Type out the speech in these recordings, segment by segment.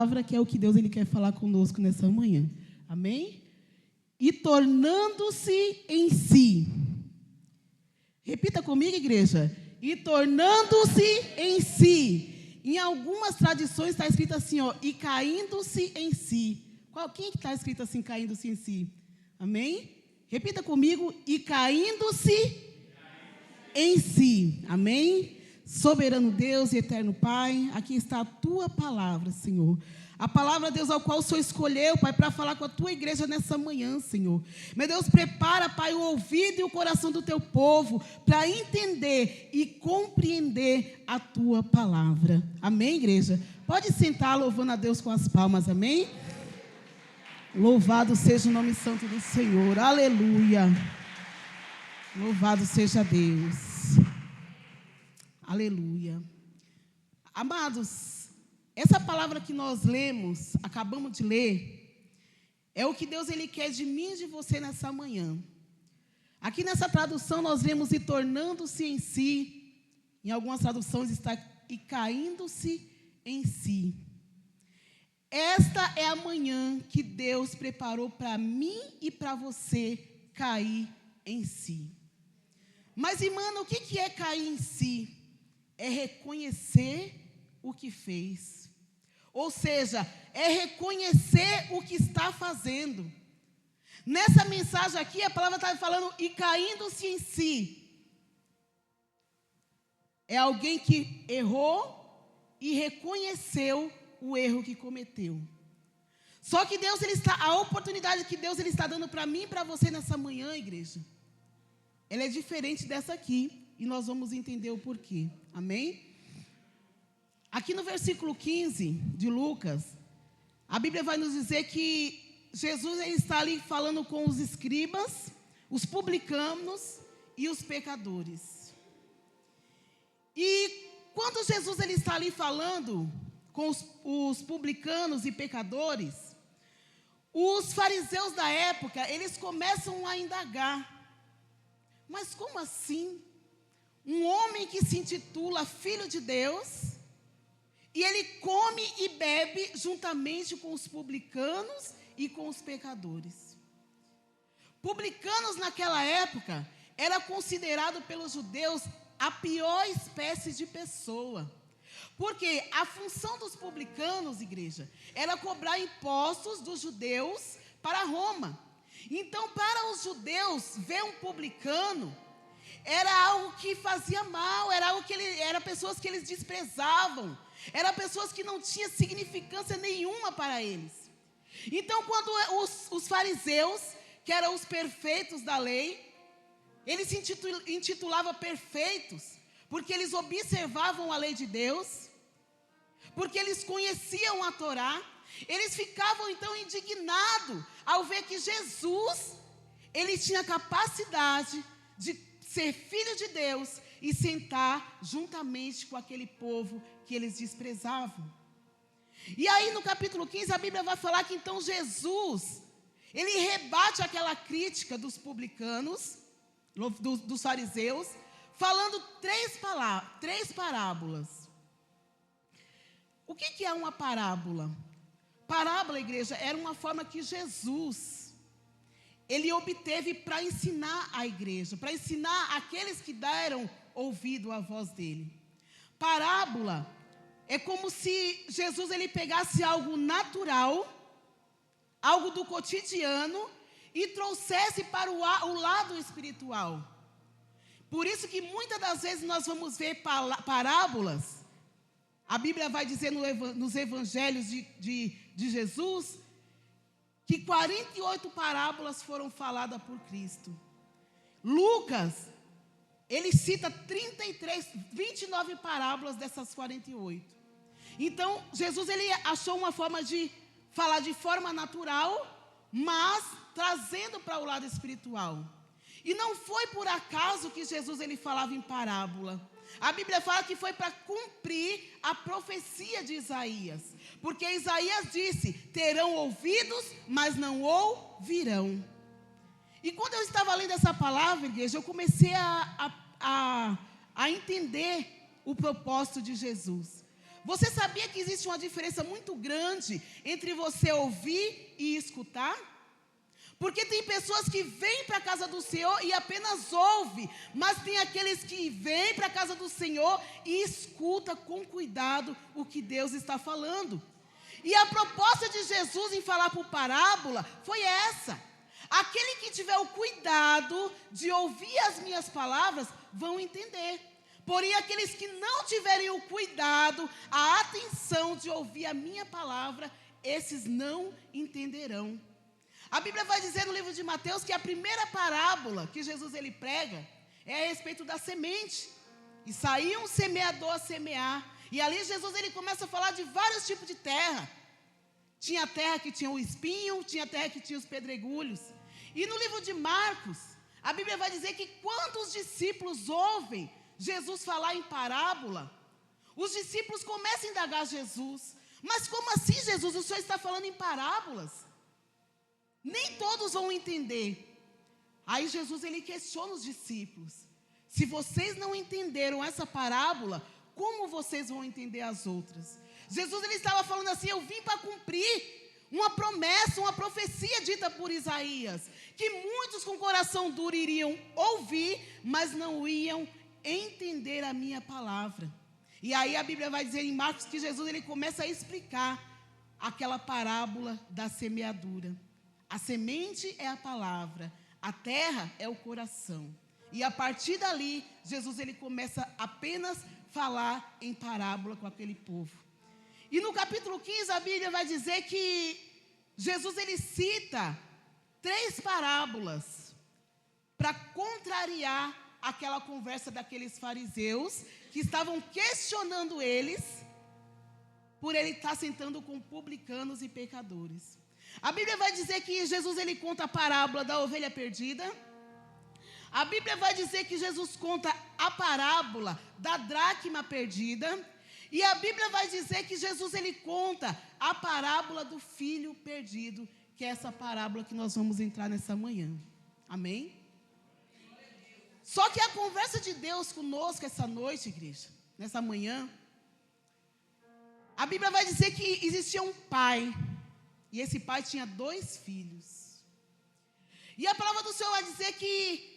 palavra, que é o que Deus ele quer falar conosco nessa manhã. Amém? E tornando-se em si. Repita comigo, igreja. E tornando-se em si. Em algumas tradições está escrito assim, ó, e caindo-se em si. Quem que está escrito assim, caindo-se em si? Amém? Repita comigo, e caindo-se em si. Amém? Soberano Deus e eterno Pai, aqui está a tua palavra, Senhor. A palavra, Deus, ao qual o Senhor escolheu, Pai, para falar com a tua igreja nessa manhã, Senhor. Meu Deus, prepara, Pai, o ouvido e o coração do teu povo para entender e compreender a tua palavra. Amém, igreja? Pode sentar louvando a Deus com as palmas, amém? Louvado seja o nome santo do Senhor, aleluia. Louvado seja Deus. Aleluia. Amados, essa palavra que nós lemos, acabamos de ler, é o que Deus ele quer de mim e de você nessa manhã. Aqui nessa tradução nós lemos e tornando-se em si, em algumas traduções está e caindo-se em si. Esta é a manhã que Deus preparou para mim e para você cair em si. Mas, irmã, o que é cair em si? É reconhecer o que fez. Ou seja, é reconhecer o que está fazendo. Nessa mensagem aqui, a palavra está falando, e caindo-se em si. É alguém que errou e reconheceu o erro que cometeu. Só que Deus, a oportunidade que Deus ele está dando para mim e para você nessa manhã, igreja, ela é diferente dessa aqui. E nós vamos entender o porquê. Amém? Aqui no versículo 15 de Lucas, a Bíblia vai nos dizer que Jesus ele está ali falando com os escribas, os publicanos e os pecadores. E quando Jesus ele está ali falando com os publicanos e pecadores, os fariseus da época, eles começam a indagar. Mas como assim? Um homem que se intitula Filho de Deus, e ele come e bebe juntamente com os publicanos e com os pecadores. Publicanos naquela época era considerado pelos judeus a pior espécie de pessoa. Porque a função dos publicanos, igreja, era cobrar impostos dos judeus para Roma. Então, para os judeus, ver um publicano era algo que fazia mal, era algo que era pessoas que eles desprezavam, eram pessoas que não tinham significância nenhuma para eles. Então, quando os fariseus, que eram os perfeitos da lei, eles se intitulavam perfeitos, porque eles observavam a lei de Deus, porque eles conheciam a Torá, eles ficavam então indignados ao ver que Jesus, ele tinha capacidade de ser filho de Deus e sentar juntamente com aquele povo que eles desprezavam. E aí no capítulo 15 a Bíblia vai falar que então Jesus, ele rebate aquela crítica dos publicanos, dos fariseus, falando três parábolas. O que é uma parábola? Parábola, igreja, era uma forma que Jesus ele obteve para ensinar a igreja, para ensinar aqueles que deram ouvido à voz dele. Parábola é como se Jesus ele pegasse algo natural, algo do cotidiano, e trouxesse para o lado espiritual. Por isso que muitas das vezes nós vamos ver parábolas. A Bíblia vai dizer nos evangelhos de Jesus, que 48 parábolas foram faladas por Cristo. Lucas, ele cita 29 parábolas dessas 48. Então, Jesus ele achou uma forma de falar de forma natural, mas trazendo para o lado espiritual. E não foi por acaso que Jesus ele falava em parábola. A Bíblia fala que foi para cumprir a profecia de Isaías. Porque Isaías disse, terão ouvidos, mas não ouvirão. E quando eu estava lendo essa palavra, igreja, eu comecei a entender o propósito de Jesus. Você sabia que existe uma diferença muito grande entre você ouvir e escutar? Porque tem pessoas que vêm para a casa do Senhor e apenas ouvem, mas tem aqueles que vêm para a casa do Senhor e escutam com cuidado o que Deus está falando. E a proposta de Jesus em falar por parábola foi essa: aquele que tiver o cuidado de ouvir as minhas palavras vão entender. Porém, aqueles que não tiverem o cuidado, a atenção de ouvir a minha palavra, esses não entenderão. A Bíblia vai dizer no livro de Mateus que a primeira parábola que Jesus ele prega é a respeito da semente. E saiu um semeador a semear. E ali Jesus ele começa a falar de vários tipos de terra. Tinha terra que tinha o espinho, tinha terra que tinha os pedregulhos. E no livro de Marcos, a Bíblia vai dizer que quando os discípulos ouvem Jesus falar em parábola, os discípulos começam a indagar Jesus. Mas como assim, Jesus? O Senhor está falando em parábolas? Nem todos vão entender. Aí Jesus ele questiona os discípulos: se vocês não entenderam essa parábola, como vocês vão entender as outras? Jesus ele estava falando assim: eu vim para cumprir uma promessa, uma profecia dita por Isaías, que muitos com coração duro iriam ouvir, mas não iam entender a minha palavra. E aí a Bíblia vai dizer em Marcos que Jesus ele começa a explicar aquela parábola da semeadura. A semente é a palavra, a terra é o coração. E a partir dali, Jesus ele começa apenas a falar em parábola com aquele povo. E no capítulo 15, a Bíblia vai dizer que Jesus ele cita 3 parábolas para contrariar aquela conversa daqueles fariseus que estavam questionando eles por ele estar sentando com publicanos e pecadores. A Bíblia vai dizer que Jesus ele conta a parábola da ovelha perdida. A Bíblia vai dizer que Jesus conta a parábola da dracma perdida. E a Bíblia vai dizer que Jesus ele conta a parábola do filho perdido, que é essa parábola que nós vamos entrar nessa manhã. Amém? Só que a conversa de Deus conosco essa noite, igreja, nessa manhã, a Bíblia vai dizer que existia um pai. E esse pai tinha 2 filhos. E a palavra do Senhor vai dizer que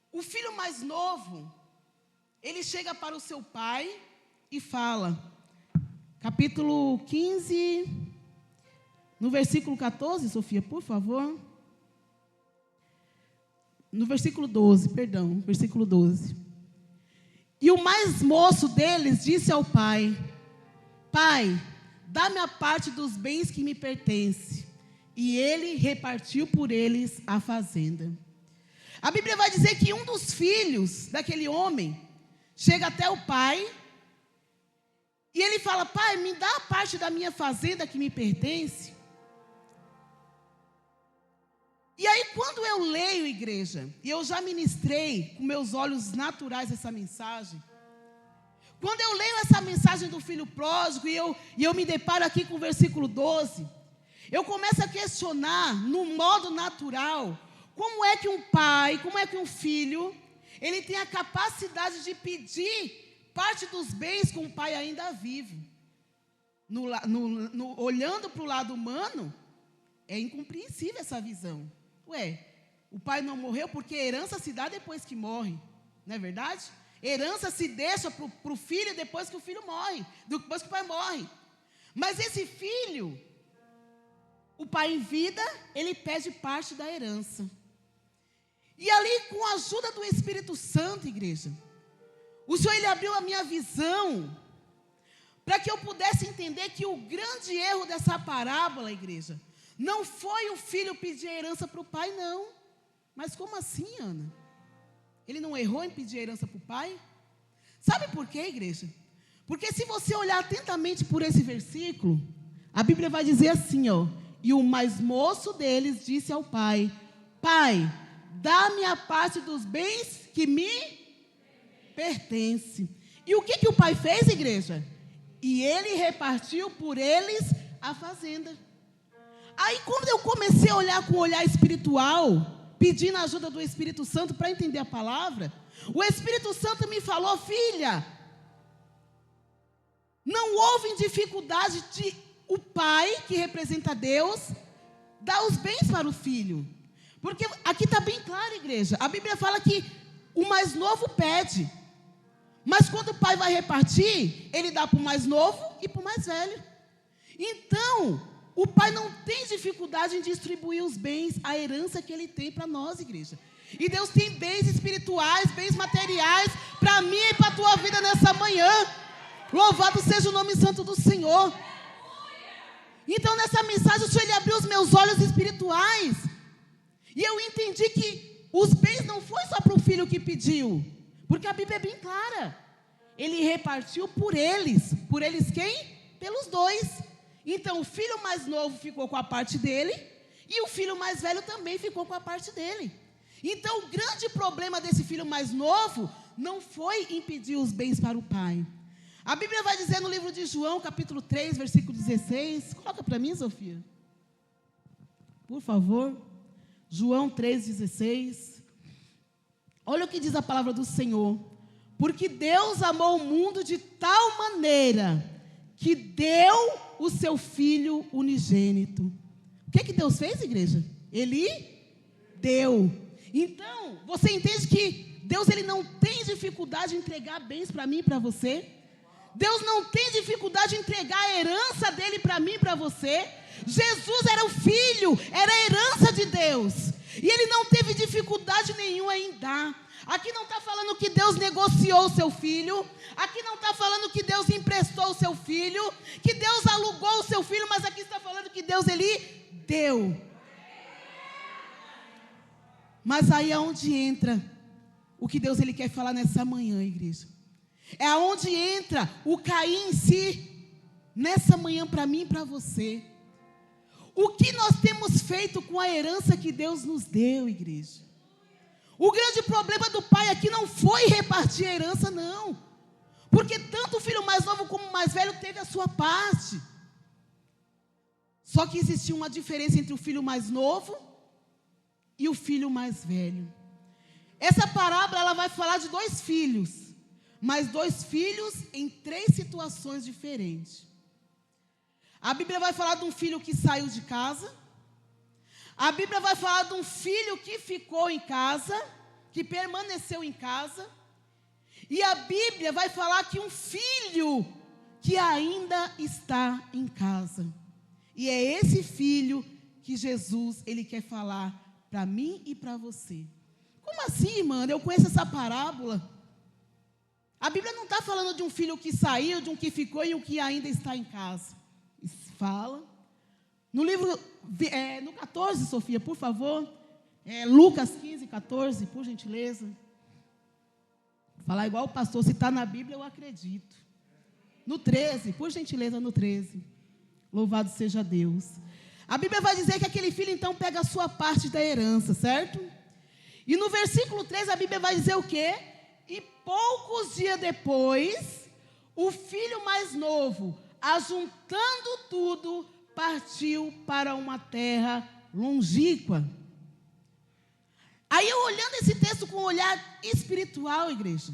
o filho mais novo, ele chega para o seu pai e fala, capítulo 15, no versículo 14, Sofia, por favor. No versículo 12, perdão, versículo 12. E o mais moço deles disse ao pai: Pai, dá-me a parte dos bens que me pertence. E ele repartiu por eles a fazenda. A Bíblia vai dizer que um dos filhos daquele homem chega até o pai e ele fala: Pai, me dá a parte da minha fazenda que me pertence. E aí quando eu leio, igreja, e eu já ministrei com meus olhos naturais essa mensagem, quando eu leio essa mensagem do filho pródigo e eu me deparo aqui com o versículo 12, eu começo a questionar no modo natural, como é que um pai, como é que um filho, ele tem a capacidade de pedir parte dos bens com o pai ainda vivo. Olhando para o lado humano, é incompreensível essa visão. Ué, o pai não morreu porque a herança se dá depois que morre, não é verdade? Herança se deixa para o filho depois que o filho morre, depois que o pai morre. Mas esse filho, o pai em vida, ele pede parte da herança. E ali, com a ajuda do Espírito Santo, igreja, o Senhor ele abriu a minha visão para que eu pudesse entender que o grande erro dessa parábola, igreja, não foi o filho pedir a herança para o pai, não. Mas como assim, Ana? Ele não errou em pedir a herança para o pai? Sabe por quê, igreja? Porque se você olhar atentamente por esse versículo, a Bíblia vai dizer assim, ó: e o mais moço deles disse ao pai: Pai, dá-me a parte dos bens que me pertence. E o que o pai fez, igreja? E ele repartiu por eles a fazenda. Aí quando eu comecei a olhar com o olhar espiritual, pedindo a ajuda do Espírito Santo para entender a palavra, o Espírito Santo me falou: filha, Não houve dificuldade de o pai, que representa Deus, dar os bens para o filho. Porque aqui está bem claro, igreja. A Bíblia fala que o mais novo pede. Mas quando o pai vai repartir, ele dá para o mais novo e para o mais velho. Então, o pai não tem dificuldade em distribuir os bens, a herança que ele tem para nós, igreja. E Deus tem bens espirituais, bens materiais, para mim e para a tua vida nessa manhã. Louvado seja o nome santo do Senhor. Então, nessa mensagem, o Senhor ele abriu os meus olhos espirituais. E eu entendi que os bens não foi só para o filho que pediu. Porque a Bíblia é bem clara. Ele repartiu por eles. Por eles quem? Pelos dois. Então, o filho mais novo ficou com a parte dele. E o filho mais velho também ficou com a parte dele. Então, o grande problema desse filho mais novo não foi impedir os bens para o pai. A Bíblia vai dizer no livro de João, capítulo 3, versículo 16. Coloca para mim, Sofia. Por favor. João 3,16. Olha o que diz a palavra do Senhor. Porque Deus amou o mundo de tal maneira que deu o seu Filho unigênito. O que Deus fez, igreja? Ele deu. Então, você entende que Deus ele não tem dificuldade em entregar bens para mim e para você? Deus não tem dificuldade em entregar a herança dele para mim e para você. Jesus era o filho, era a herança de Deus. E ele não teve dificuldade nenhuma em dar. Aqui não está falando que Deus negociou o seu filho. Aqui não está falando que Deus emprestou o seu filho, que Deus alugou o seu filho, mas aqui está falando que Deus ele deu. Mas aí é onde entra o que Deus ele quer falar nessa manhã, igreja. É aonde entra o cair em si, nessa manhã para mim e para você. O que nós temos feito com a herança que Deus nos deu, igreja? O grande problema do pai aqui não foi repartir a herança, não. Porque tanto o filho mais novo como o mais velho teve a sua parte. Só que existia uma diferença entre o filho mais novo e o filho mais velho. Essa parábola ela vai falar de dois filhos. Mas dois filhos em três situações diferentes. A Bíblia vai falar de um filho que saiu de casa. A Bíblia vai falar de um filho que ficou em casa, que permaneceu em casa. E a Bíblia vai falar que um filho que ainda está em casa. E é esse filho que Jesus ele quer falar para mim e para você. Como assim, mano? Eu conheço essa parábola. A Bíblia não está falando de um filho que saiu, de um que ficou e um que ainda está em casa. Fala. No livro, no 14, Sofia, por favor. Lucas 15, 14, por gentileza. Falar igual o pastor, se está na Bíblia, eu acredito. No 13, por gentileza, no 13. Louvado seja Deus. A Bíblia vai dizer que aquele filho, então, pega a sua parte da herança, certo? E no versículo 3, a Bíblia vai dizer o quê? E poucos dias depois, o filho mais novo, ajuntando tudo, partiu para uma terra longínqua. Aí eu olhando esse texto com um olhar espiritual, igreja,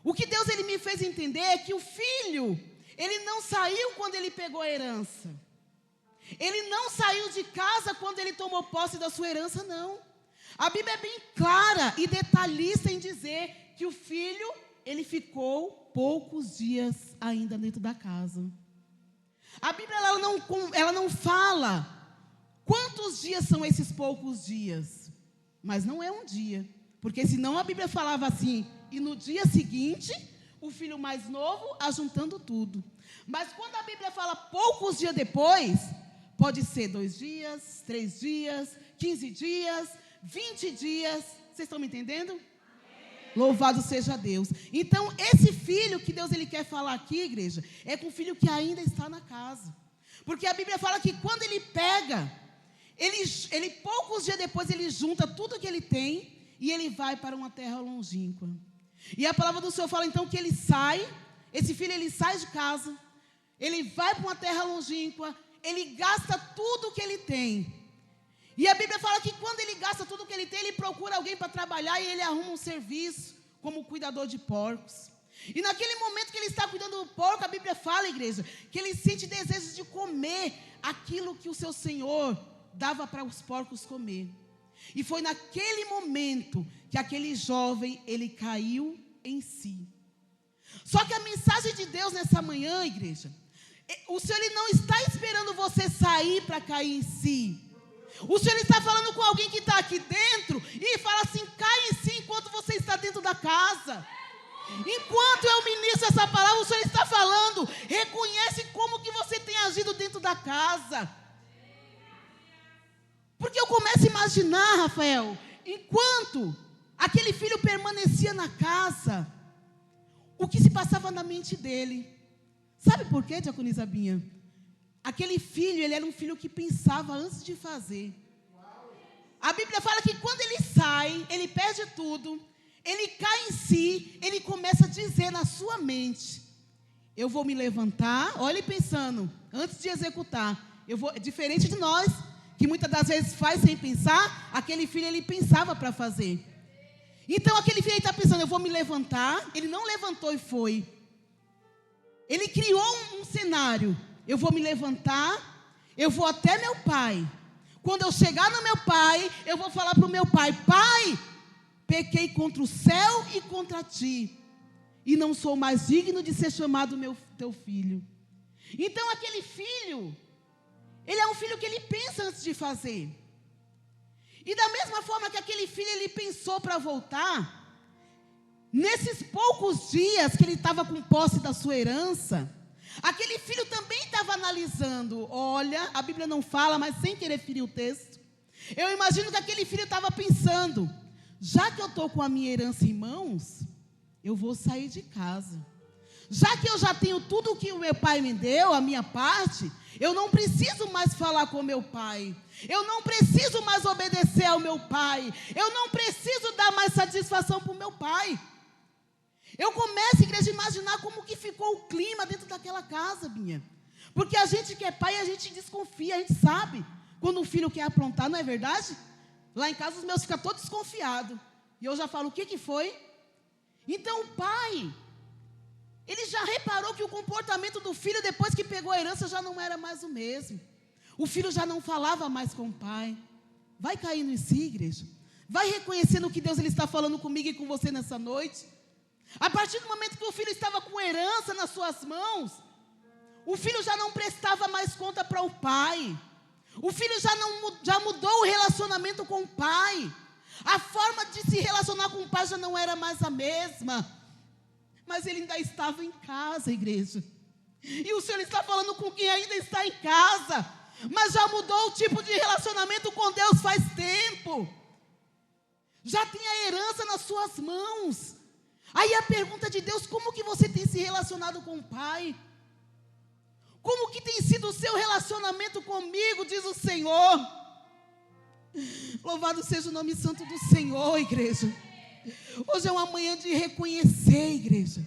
o que Deus ele me fez entender é que o filho, ele não saiu quando ele pegou a herança. Ele não saiu de casa quando ele tomou posse da sua herança, não. A Bíblia é bem clara e detalhista em dizer que o filho, ele ficou poucos dias ainda dentro da casa. A Bíblia ela não fala quantos dias são esses poucos dias, mas não é um dia, porque senão a Bíblia falava assim, e no dia seguinte, o filho mais novo ajuntando tudo. Mas quando a Bíblia fala poucos dias depois, pode ser 2 dias, 3 dias, 15 dias, 20 dias, vocês estão me entendendo? Louvado seja Deus. Então, esse filho que Deus ele quer falar aqui, igreja, é com o filho que ainda está na casa. Porque a Bíblia fala que quando ele pega, ele poucos dias depois, ele junta tudo que ele tem e ele vai para uma terra longínqua. E a palavra do Senhor fala então que ele sai, esse filho ele sai de casa, ele vai para uma terra longínqua, ele gasta tudo que ele tem. E a Bíblia fala que quando ele gasta tudo que ele tem, ele procura alguém para trabalhar e ele arruma um serviço como cuidador de porcos. E naquele momento que ele está cuidando do porco, a Bíblia fala, igreja, que ele sente desejo de comer aquilo que o seu Senhor dava para os porcos comer. E foi naquele momento que aquele jovem, ele caiu em si. Só que a mensagem de Deus nessa manhã, igreja, o Senhor ele não está esperando você sair para cair em si. O Senhor está falando com alguém que está aqui dentro e fala assim, cai em si enquanto você está dentro da casa. Enquanto eu ministro essa palavra, o Senhor está falando, reconhece como que você tem agido dentro da casa. Porque eu começo a imaginar, Rafael, enquanto aquele filho permanecia na casa, o que se passava na mente dele. Sabe por quê, diaconisa Zabinha? Aquele filho, ele era um filho que pensava antes de fazer. A Bíblia fala que quando ele sai, ele perde tudo, ele cai em si, ele começa a dizer na sua mente, eu vou me levantar, olha ele pensando, antes de executar, diferente de nós, que muitas das vezes faz sem pensar, aquele filho ele pensava para fazer. Então aquele filho está pensando, eu vou me levantar, ele não levantou e foi. Ele criou um cenário, eu vou me levantar, eu vou até meu pai. Quando eu chegar no meu pai, eu vou falar para o meu pai, pai, pequei contra o céu e contra ti, e não sou mais digno de ser chamado teu filho. Então aquele filho, ele é um filho que ele pensa antes de fazer. E da mesma forma que aquele filho, ele pensou para voltar, nesses poucos dias que ele estava com posse da sua herança, aquele filho também estava analisando, olha, a Bíblia não fala, mas sem querer ferir o texto, eu imagino que aquele filho estava pensando, já que eu estou com a minha herança em mãos, eu vou sair de casa. Já que eu já tenho tudo o que o meu pai me deu, a minha parte, eu não preciso mais falar com o meu pai. Eu não preciso mais obedecer ao meu pai. Eu não preciso dar mais satisfação para o meu pai. Eu começo, igreja, a imaginar como que ficou o clima dentro daquela casa, minha. Porque a gente que é pai, a gente desconfia, a gente sabe quando o filho quer aprontar, não é verdade? Lá em casa os meus ficam todos desconfiados. E eu já falo, o que foi? Então o pai, ele já reparou que o comportamento do filho, depois que pegou a herança, já não era mais o mesmo. O filho já não falava mais com o pai. Vai caindo em si, igreja. Vai reconhecendo o que Deus ele está falando comigo e com você nessa noite. A partir do momento que o filho estava com herança nas suas mãos, o filho já não prestava mais conta para o pai. O filho já mudou o relacionamento com o pai. A forma de se relacionar com o pai já não era mais a mesma. Mas ele ainda estava em casa, igreja. E o Senhor está falando com quem ainda está em casa, mas já mudou o tipo de relacionamento com Deus faz tempo. Já tem a herança nas suas mãos. Aí a pergunta de Deus, como que você tem se relacionado com o Pai? Como que tem sido o seu relacionamento comigo, diz o Senhor. Louvado seja o nome santo do Senhor, igreja. Hoje é uma manhã de reconhecer, igreja,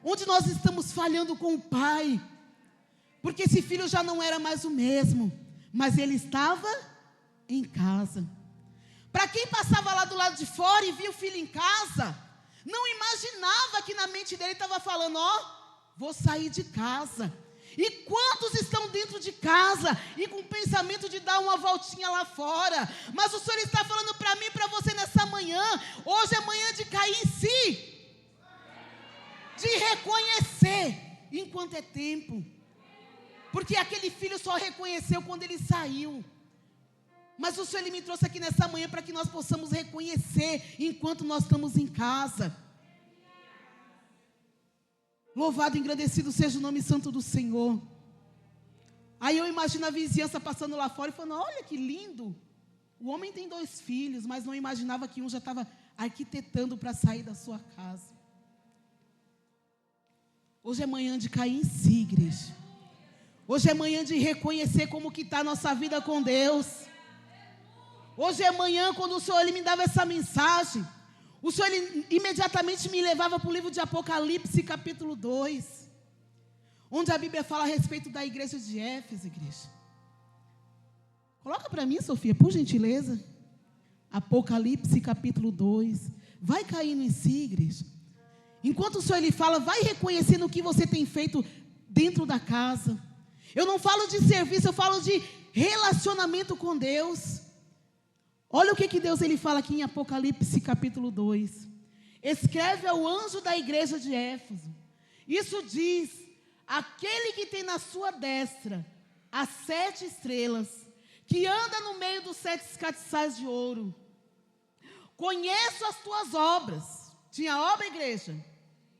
onde nós estamos falhando com o Pai. Porque esse filho já não era mais o mesmo, mas ele estava em casa. Para quem passava lá do lado de fora e via o filho em casa, não imaginava que na mente dele estava falando, vou sair de casa. E quantos estão dentro de casa e com o pensamento de dar uma voltinha lá fora? Mas o Senhor está falando para mim e para você nessa manhã. Hoje é manhã de cair em si, de reconhecer enquanto é tempo. Porque aquele filho só reconheceu quando ele saiu. Mas o Senhor ele me trouxe aqui nessa manhã para que nós possamos reconhecer enquanto nós estamos em casa. Louvado e engrandecido seja o nome santo do Senhor. Aí eu imagino a vizinhança passando lá fora e falando, olha que lindo. O homem tem 2 filhos, mas não imaginava que um já estava arquitetando para sair da sua casa. Hoje é manhã de cair em si, igreja. Hoje é manhã de reconhecer como que está a nossa vida com Deus. Hoje é manhã, quando o Senhor ele me dava essa mensagem, o Senhor ele imediatamente me levava para o livro de Apocalipse, capítulo 2, onde a Bíblia fala a respeito da igreja de Éfeso, igreja. Coloca para mim, Sofia, por gentileza. Apocalipse, capítulo 2. Vai caindo em si, igreja. Enquanto o Senhor ele fala, vai reconhecendo o que você tem feito dentro da casa. Eu não falo de serviço, eu falo de relacionamento com Deus. Olha o que Deus ele fala aqui em Apocalipse capítulo 2. Escreve ao anjo da igreja de Éfeso. Isso diz: aquele que tem na sua destra as 7 estrelas, que anda no meio dos 7 castiçais de ouro. Conheço as tuas obras. Tinha obra, igreja?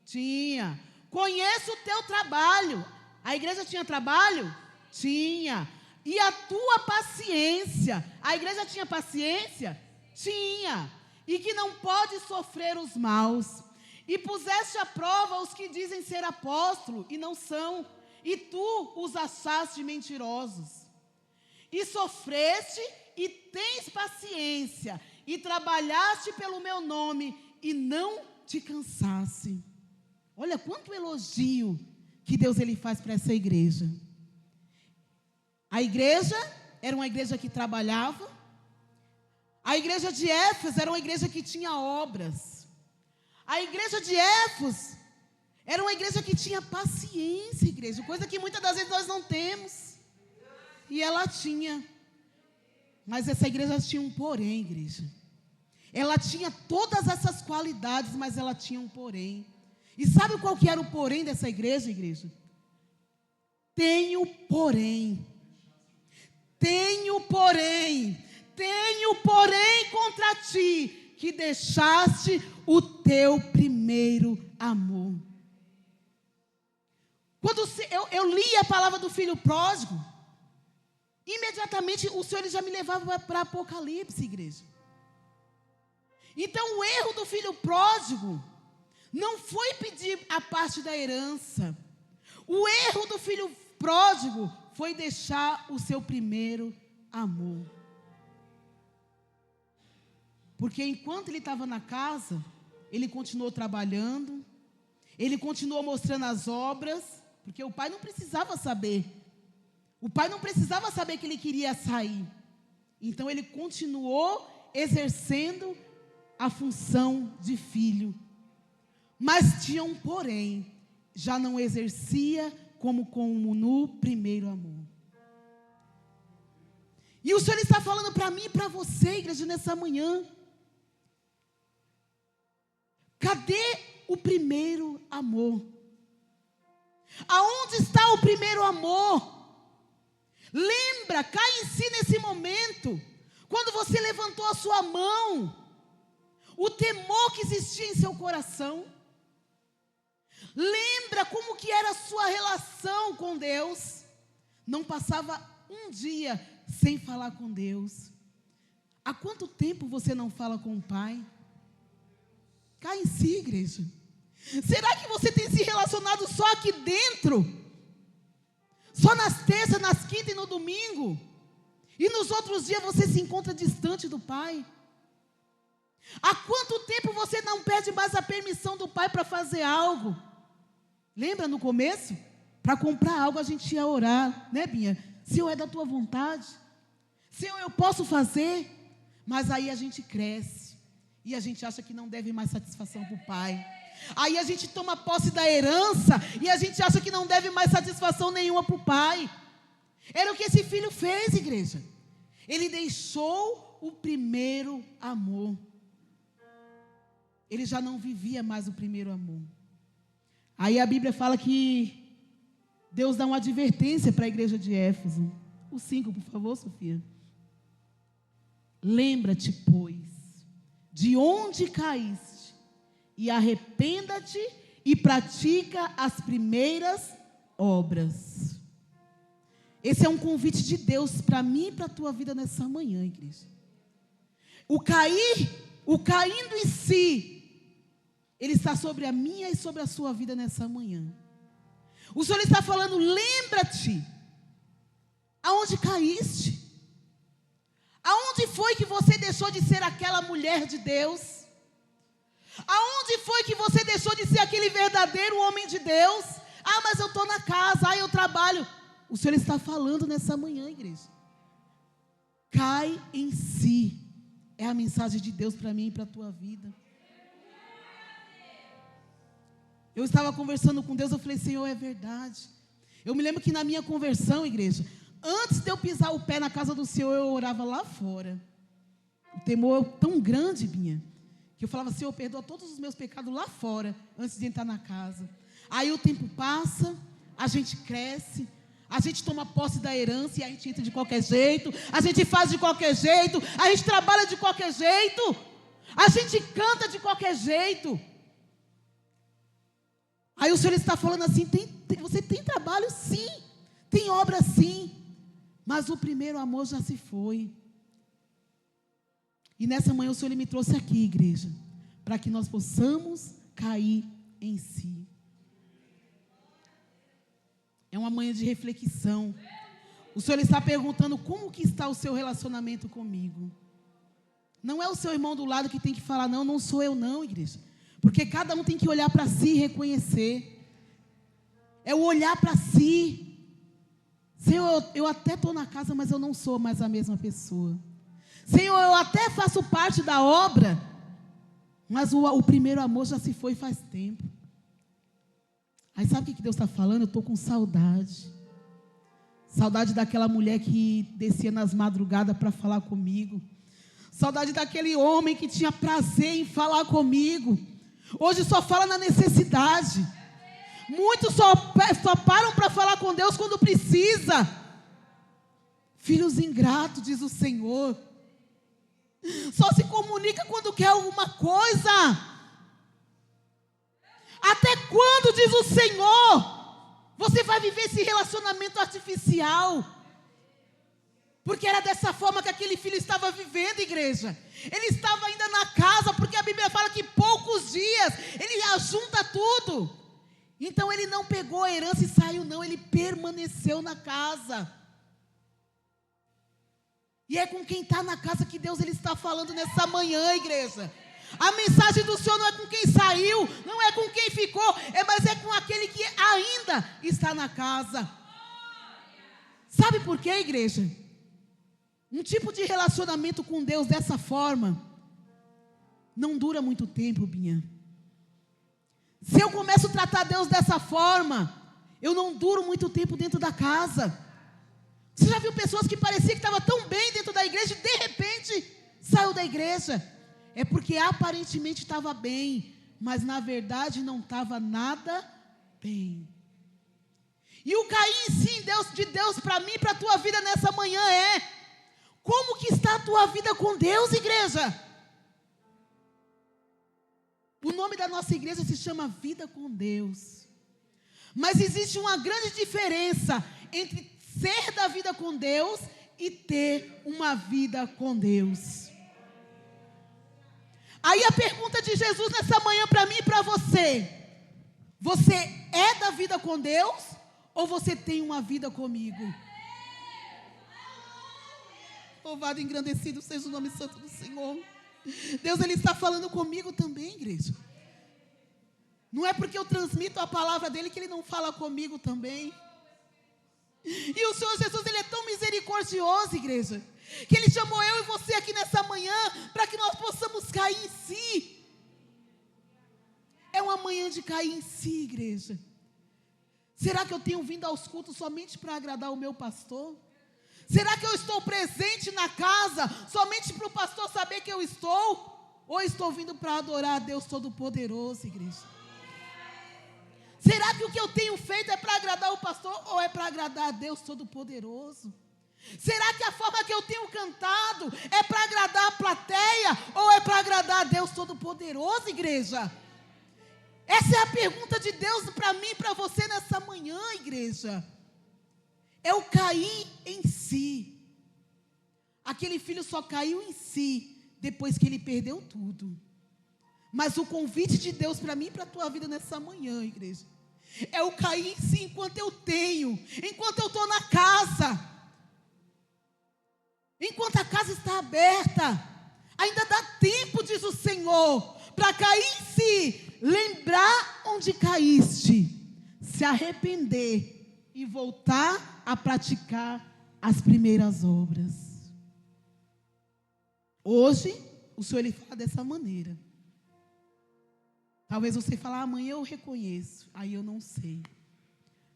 Tinha. Conheço o teu trabalho. A igreja tinha trabalho? Tinha. E a tua paciência. A igreja tinha paciência? Tinha. E que não pode sofrer os maus. E puseste à prova os que dizem ser apóstolo e não são. E tu os achaste mentirosos. E sofreste e tens paciência. E trabalhaste pelo meu nome e não te cansasse. Olha quanto elogio que Deus ele faz para essa igreja. A igreja era uma igreja que trabalhava. A igreja de Éfeso era uma igreja que tinha obras. A igreja de Éfeso era uma igreja que tinha paciência, igreja, coisa que muitas das vezes nós não temos. E ela tinha. Mas essa igreja tinha um porém, igreja. Ela tinha todas essas qualidades, mas ela tinha um porém. E sabe qual que era o porém dessa igreja, igreja? Tenho porém contra ti, que deixaste o teu primeiro amor. Quando eu li a palavra do filho pródigo, imediatamente o Senhor já me levava para Apocalipse, igreja. Então o erro do filho pródigo não foi pedir a parte da herança. O erro do filho pródigo foi deixar o seu primeiro amor. Porque enquanto ele estava na casa, ele continuou trabalhando, ele continuou mostrando as obras, porque o pai não precisava saber. O pai não precisava saber que ele queria sair. Então ele continuou exercendo a função de filho. Mas tinha um porém, já não exercia como no primeiro amor. E o Senhor está falando para mim e para você, igreja, nessa manhã. Cadê o primeiro amor? Aonde está o primeiro amor? Lembra, cai em si nesse momento, quando você levantou a sua mão, o temor que existia em seu coração. Lembra como que era a sua relação com Deus. Não passava um dia sem falar com Deus. Há quanto tempo você não fala com o Pai? Cai em si, igreja. Será que você tem se relacionado só aqui dentro? Só nas terças, nas quintas e no domingo? E nos outros dias você se encontra distante do Pai? Há quanto tempo você não pede mais a permissão do Pai para fazer algo? Lembra no começo? Para comprar algo a gente ia orar, né, Binha? Senhor, é da tua vontade. Senhor, eu posso fazer. Mas aí a gente cresce. E a gente acha que não deve mais satisfação para o Pai. Aí a gente toma posse da herança. E a gente acha que não deve mais satisfação nenhuma para o Pai. Era o que esse filho fez, igreja. Ele deixou o primeiro amor. Ele já não vivia mais o primeiro amor. Aí a Bíblia fala que Deus dá uma advertência para a igreja de Éfeso. O 5, por favor, Sofia. Lembra-te, pois, de onde caíste, e arrependa-te e pratica as primeiras obras. Esse é um convite de Deus para mim e para a tua vida nessa manhã, igreja. O caindo em si, ele está sobre a minha e sobre a sua vida nessa manhã. O Senhor está falando, lembra-te, aonde caíste? Aonde foi que você deixou de ser aquela mulher de Deus? Aonde foi que você deixou de ser aquele verdadeiro homem de Deus? Ah, mas eu estou na casa, eu trabalho. O Senhor está falando nessa manhã, igreja. Cai em si. É a mensagem de Deus para mim e para a tua vida. Eu estava conversando com Deus, eu falei, Senhor, é verdade. Eu me lembro que na minha conversão, igreja, antes de eu pisar o pé na casa do Senhor, eu orava lá fora. O temor é tão grande, Binha, que eu falava, Senhor, perdoa todos os meus pecados lá fora, antes de entrar na casa. Aí o tempo passa, a gente cresce, a gente toma posse da herança e a gente entra de qualquer jeito, a gente faz de qualquer jeito, a gente trabalha de qualquer jeito, a gente canta de qualquer jeito. Aí o Senhor está falando assim, você tem trabalho sim, tem obra sim, mas o primeiro amor já se foi. E nessa manhã o Senhor me trouxe aqui, igreja, para que nós possamos cair em si. É uma manhã de reflexão. O Senhor está perguntando como que está o seu relacionamento comigo. Não é o seu irmão do lado que tem que falar, não sou eu não, igreja. Porque cada um tem que olhar para si e reconhecer. É o olhar para si. Senhor, eu até estou na casa, mas eu não sou mais a mesma pessoa. Senhor, eu até faço parte da obra, mas o primeiro amor já se foi faz tempo. Aí sabe o que Deus está falando? Eu estou com saudade. Saudade daquela mulher que descia nas madrugadas para falar comigo. Saudade daquele homem que tinha prazer em falar comigo. Hoje só fala na necessidade. Muitos só param para falar com Deus quando precisa. Filhos ingratos, diz o Senhor. Só se comunica quando quer alguma coisa. Até quando, diz o Senhor, você vai viver esse relacionamento artificial? Porque era dessa forma que aquele filho estava vivendo, igreja. Ele estava ainda na casa, porque a Bíblia fala que poucos dias ele ajunta tudo. Então ele não pegou a herança e saiu não, ele permaneceu na casa. E é com quem está na casa que Deus ele está falando nessa manhã, igreja. A mensagem do Senhor não é com quem saiu, não é com quem ficou, mas é com aquele que ainda está na casa. Sabe por quê, igreja? Um tipo de relacionamento com Deus dessa forma não dura muito tempo, Binha. Se eu começo a tratar Deus dessa forma, eu não duro muito tempo dentro da casa. Você já viu pessoas que parecia que estavam tão bem dentro da igreja e de repente saiu da igreja? É porque aparentemente estava bem, mas na verdade não estava nada bem. E o cair em si de Deus para mim e para a tua vida nessa manhã é: como que está a tua vida com Deus, igreja? O nome da nossa igreja se chama Vida com Deus. Mas existe uma grande diferença entre ser da vida com Deus e ter uma vida com Deus. Aí a pergunta de Jesus nessa manhã para mim e para você: você é da vida com Deus ou você tem uma vida comigo? Louvado e engrandecido seja o nome santo do Senhor. Deus ele está falando comigo também, igreja. Não é porque eu transmito a palavra dele que ele não fala comigo também. E o Senhor Jesus ele é tão misericordioso, igreja, que ele chamou eu e você aqui nessa manhã para que nós possamos cair em si. É uma manhã de cair em si, igreja. Será que eu tenho vindo aos cultos somente para agradar o meu pastor? Será que eu estou presente na casa somente para o pastor saber que eu estou? Ou estou vindo para adorar a Deus Todo-Poderoso, igreja? Será que o que eu tenho feito é para agradar o pastor ou é para agradar a Deus Todo-Poderoso? Será que a forma que eu tenho cantado é para agradar a plateia ou é para agradar a Deus Todo-Poderoso, igreja? Essa é a pergunta de Deus para mim e para você nessa manhã, igreja. É o cair em si. Aquele filho só caiu em si depois que ele perdeu tudo. Mas o convite de Deus para mim e para a tua vida nessa manhã, igreja, é o cair em si enquanto eu tenho, enquanto eu estou na casa, enquanto a casa está aberta. Ainda dá tempo, diz o Senhor, para cair em si, lembrar onde caíste, se arrepender e voltar a praticar as primeiras obras. Hoje, o Senhor ele fala dessa maneira. Talvez você fale, amanhã eu reconheço. Aí eu não sei.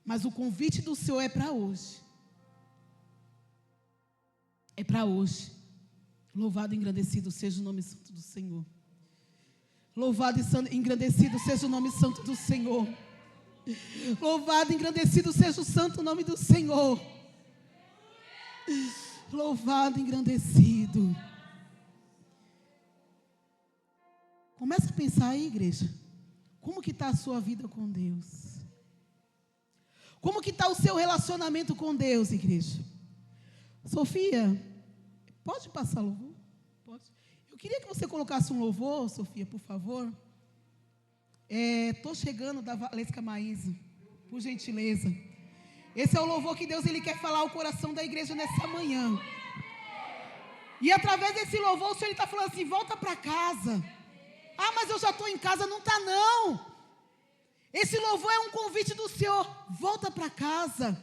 Mas o convite do Senhor é para hoje. É para hoje. Louvado e engrandecido seja o nome santo do Senhor. Louvado e engrandecido seja o nome santo do Senhor. Louvado e engrandecido seja o santo nome do Senhor. Louvado e engrandecido. Começa a pensar aí, igreja. Como que está a sua vida com Deus? Como que está o seu relacionamento com Deus, igreja? Sofia, pode passar louvor? Pode. Eu queria que você colocasse um louvor, Sofia, por favor. Estou chegando da Valesca Maísa, por gentileza. Esse é o louvor que Deus ele quer falar ao coração da igreja nessa manhã. E através desse louvor o Senhor está falando assim, volta para casa. Ah, mas eu já estou em casa. Não está não. Esse louvor é um convite do Senhor. Volta para casa.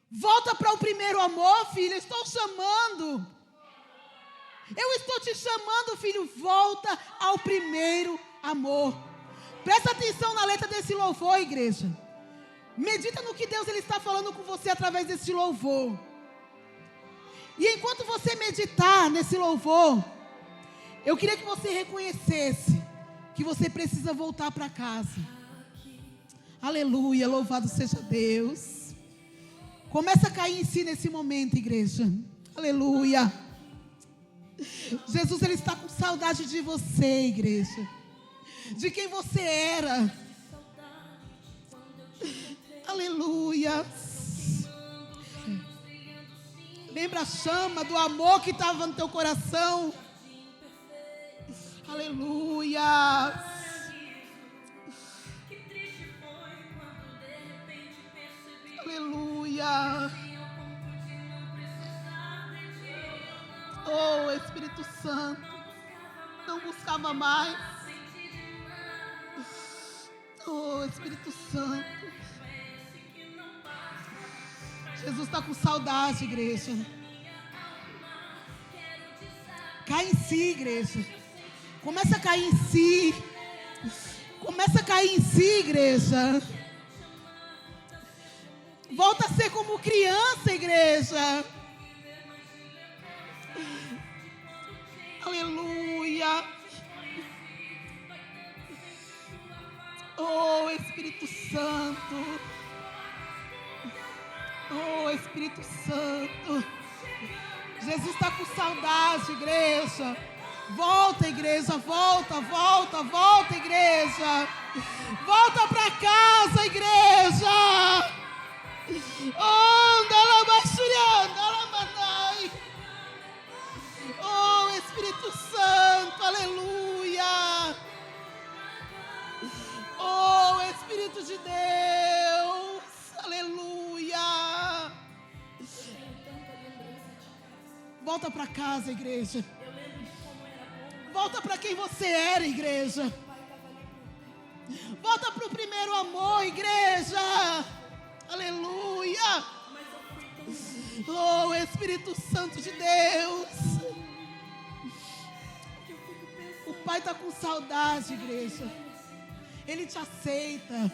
Volta para o primeiro amor, filho. Eu estou chamando. Eu estou te chamando, filho. Volta ao primeiro amor. Presta atenção na letra desse louvor, igreja. Medita no que Deus ele está falando com você através desse louvor. E enquanto você meditar nesse louvor, eu queria que você reconhecesse que você precisa voltar para casa. Aleluia, louvado seja Deus. Começa a cair em si nesse momento, igreja. Aleluia. Jesus ele está com saudade de você, igreja. De quem você era. Aleluia. Lembra a chama do amor que estava no teu coração. Aleluia. Aleluia. Oh, Espírito Santo. Não buscava mais. Oh, Espírito Santo. Jesus está com saudade, igreja. Cai em si, igreja. Começa a cair em si. Começa a cair em si, igreja. Volta a ser como criança, igreja. Aleluia. Oh, Espírito Santo. Oh, Espírito Santo. Jesus está com saudade, igreja. Volta, igreja, volta, volta, volta, igreja. Volta para casa, igreja. Oh, Espírito Santo, aleluia. Oh, Espírito de Deus, aleluia. Volta para casa, igreja. Volta para quem você era, igreja. Volta para o primeiro amor, igreja. Aleluia. Oh, Espírito Santo de Deus. O Pai está com saudade, igreja. Ele te aceita.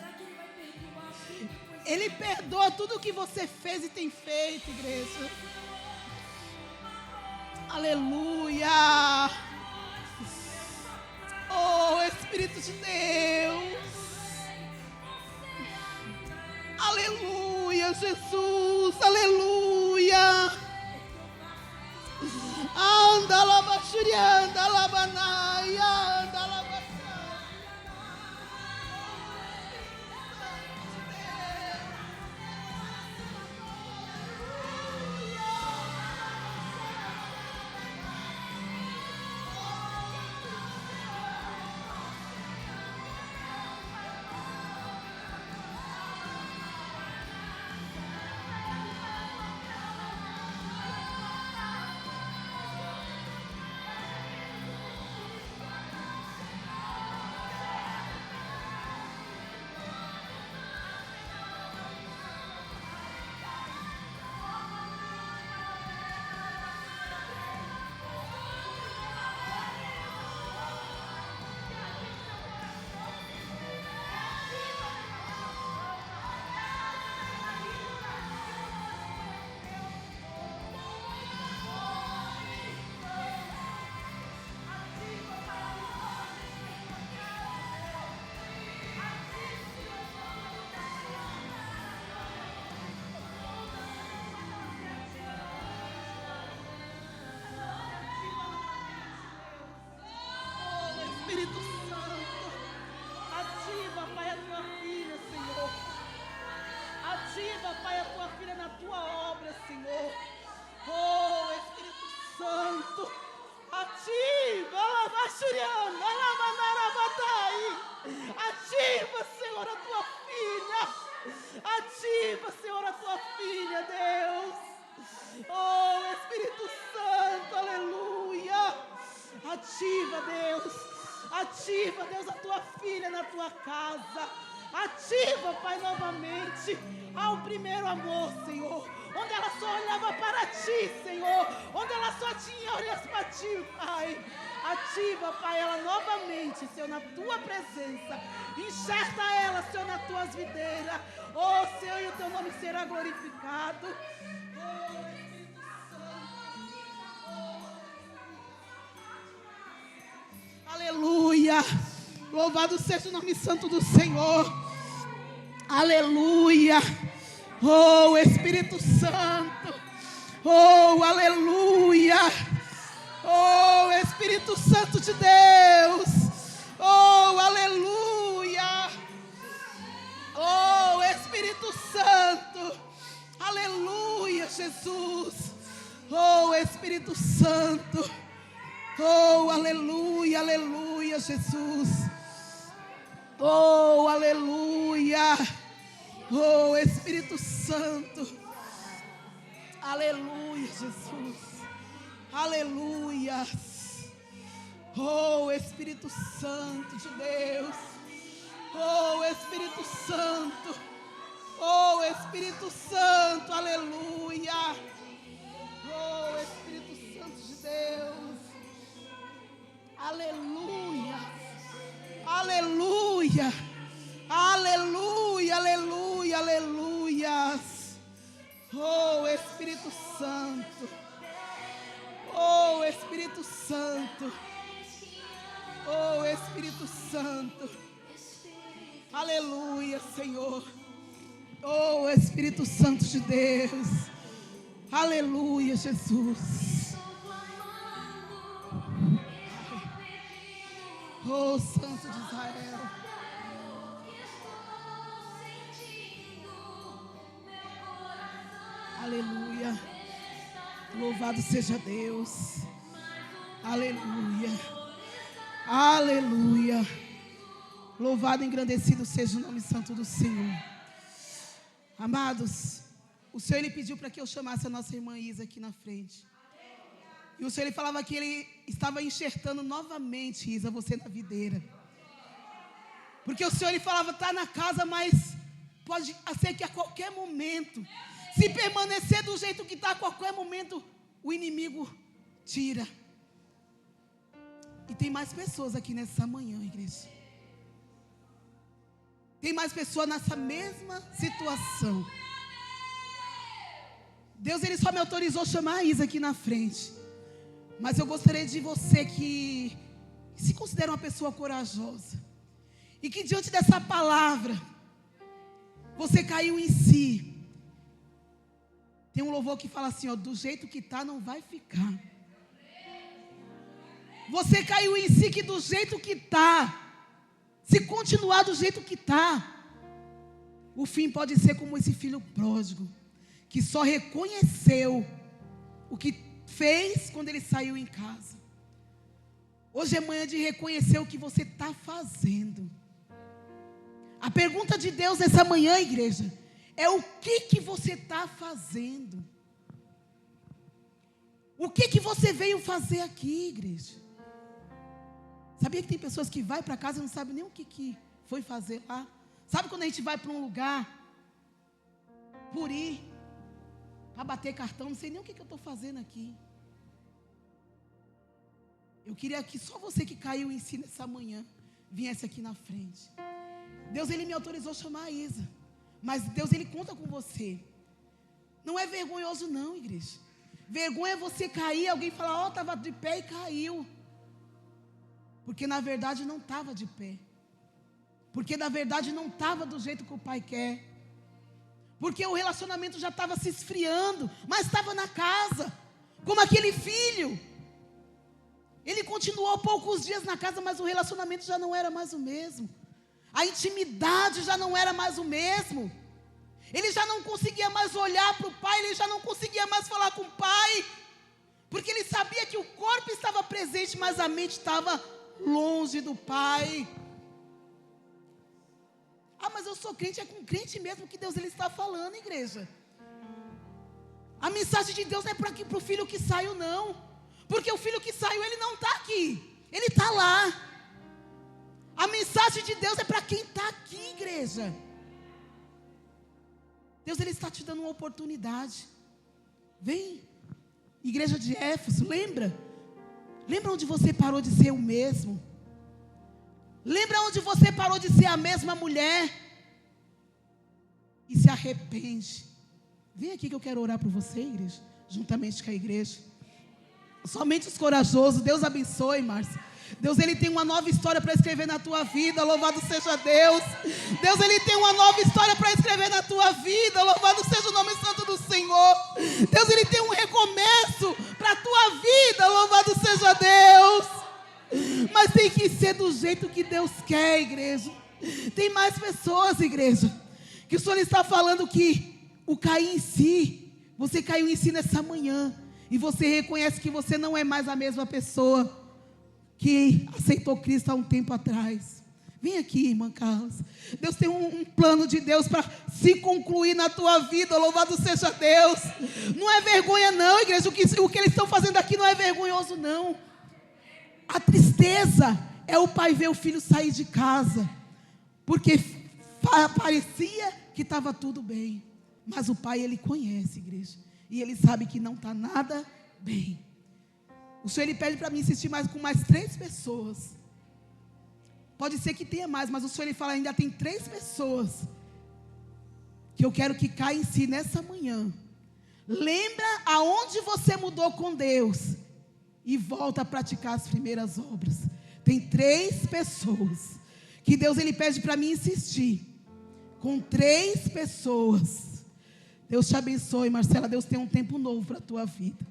Ele perdoa tudo o que você fez e tem feito, igreja. Aleluia. Oh, Espírito de Deus. Aleluia, Jesus. Aleluia. Anda lá, anda lá, banaia, anda lá. Ativa, Deus, a tua filha na tua casa. Ativa, Pai, novamente ao primeiro amor, Senhor. Onde ela só olhava para ti, Senhor. Onde ela só tinha olhos para ti, Pai. Ativa, Pai, ela novamente, Senhor, na tua presença. Enxerta ela, Senhor, nas tuas videiras. Oh, Senhor, e o teu nome será glorificado. Oh, Espírito Santo. Aleluia. Louvado seja o nome santo do Senhor. Aleluia. Oh, Espírito Santo. Oh, aleluia. Oh, Espírito Santo de Deus. Oh, aleluia. Oh, Espírito Santo. Aleluia, Jesus. Oh, Espírito Santo. Oh, aleluia, aleluia, Jesus. Oh, aleluia. Oh, Espírito Santo. Aleluia, Jesus. Aleluia. Oh, Espírito Santo de Deus. Oh, Espírito Santo. Oh, Espírito Santo. Aleluia. Oh, Espírito Santo de Deus. Aleluia. Aleluia. Aleluia, aleluia, aleluia. Oh, Espírito Santo. Oh, Espírito Santo. Oh, Espírito Santo. Aleluia, Senhor. Oh, Espírito Santo de Deus. Aleluia, Jesus. Oh, Santo de Israel. Aleluia. Louvado seja Deus. Aleluia. Aleluia. Louvado e engrandecido seja o nome santo do Senhor. Amados, o Senhor ele pediu para que eu chamasse a nossa irmã Isa aqui na frente. E o Senhor ele falava que ele estava enxertando novamente, Isa, você na videira. Porque o Senhor ele falava, está na casa, mas pode ser que a qualquer momento, se permanecer do jeito que está, a qualquer momento, o inimigo tira. E tem mais pessoas aqui nessa manhã, igreja. Tem mais pessoas nessa mesma situação. Deus ele só me autorizou a chamar a Isa aqui na frente. Mas eu gostaria de você que se considera uma pessoa corajosa. E que diante dessa palavra, você caiu em si. Tem um louvor que fala assim, ó, do jeito que está não vai ficar. Você caiu em si que do jeito que está, se continuar do jeito que está, o fim pode ser como esse filho pródigo, que só reconheceu o que fez quando ele saiu em casa. Hoje é manhã de reconhecer o que você está fazendo. A pergunta de Deus nessa manhã, igreja, é o que você está fazendo? O que você veio fazer aqui, igreja? Sabia que tem pessoas que vai para casa e não sabem nem o que foi fazer lá? Sabe quando a gente vai para um lugar, por ir, para bater cartão, não sei nem o que eu estou fazendo aqui. Eu queria que só você que caiu em si nessa manhã, viesse aqui na frente. Deus ele me autorizou a chamar a Isa. Mas Deus ele conta com você. Não é vergonhoso não, igreja. Vergonha é você cair, alguém falar, estava de pé e caiu. Porque na verdade não estava de pé. Porque na verdade não estava do jeito que o pai quer. Porque o relacionamento já estava se esfriando, mas estava na casa. Como aquele filho. Ele continuou poucos dias na casa, mas o relacionamento já não era mais o mesmo. A intimidade já não era mais o mesmo. Ele já não conseguia mais olhar para o pai, ele já não conseguia mais falar com o pai. Porque ele sabia que o corpo estava presente, mas a mente estava longe do pai. Ah, mas eu sou crente, é com crente mesmo que Deus ele está falando, igreja. A mensagem de Deus não é para o filho que saiu, não. Porque o filho que saiu, ele não está aqui. Ele está lá. A mensagem de Deus é para quem está aqui, igreja. Deus, Ele está te dando uma oportunidade. Vem, igreja de Éfeso, lembra? Lembra onde você parou de ser o mesmo? Lembra onde você parou de ser a mesma mulher? E se arrepende. Vem aqui que eu quero orar por você, igreja, juntamente com a igreja. Somente os corajosos. Deus abençoe, Márcia. Deus, Ele tem uma nova história para escrever na tua vida. Louvado seja Deus. Deus, Ele tem uma nova história para escrever na tua vida. Louvado seja o nome santo do Senhor. Deus, Ele tem um recomeço para a tua vida. Louvado seja Deus. Mas tem que ser do jeito que Deus quer, igreja. Tem mais pessoas, igreja, que o Senhor está falando que o cair em si, você caiu em si nessa manhã, e você reconhece que você não é mais a mesma pessoa que aceitou Cristo há um tempo atrás. Vem aqui, irmã Carlos. Deus tem um plano de Deus para se concluir na tua vida. Louvado seja Deus. Não é vergonha não, igreja. O que eles estão fazendo aqui não é vergonhoso não. A tristeza é o pai ver o filho sair de casa, porque parecia que estava tudo bem. Mas o pai, Ele conhece, igreja, e Ele sabe que não está nada bem. O Senhor, Ele pede para mim insistir com mais 3 pessoas. Pode ser que tenha mais, mas o Senhor, Ele fala, ainda tem 3 pessoas que eu quero que caia em si nessa manhã. Lembra aonde você mudou com Deus e volta a praticar as primeiras obras. Tem 3 pessoas que Deus, Ele pede para mim insistir. Com 3 pessoas. Deus te abençoe, Marcela. Deus tem um tempo novo para a tua vida.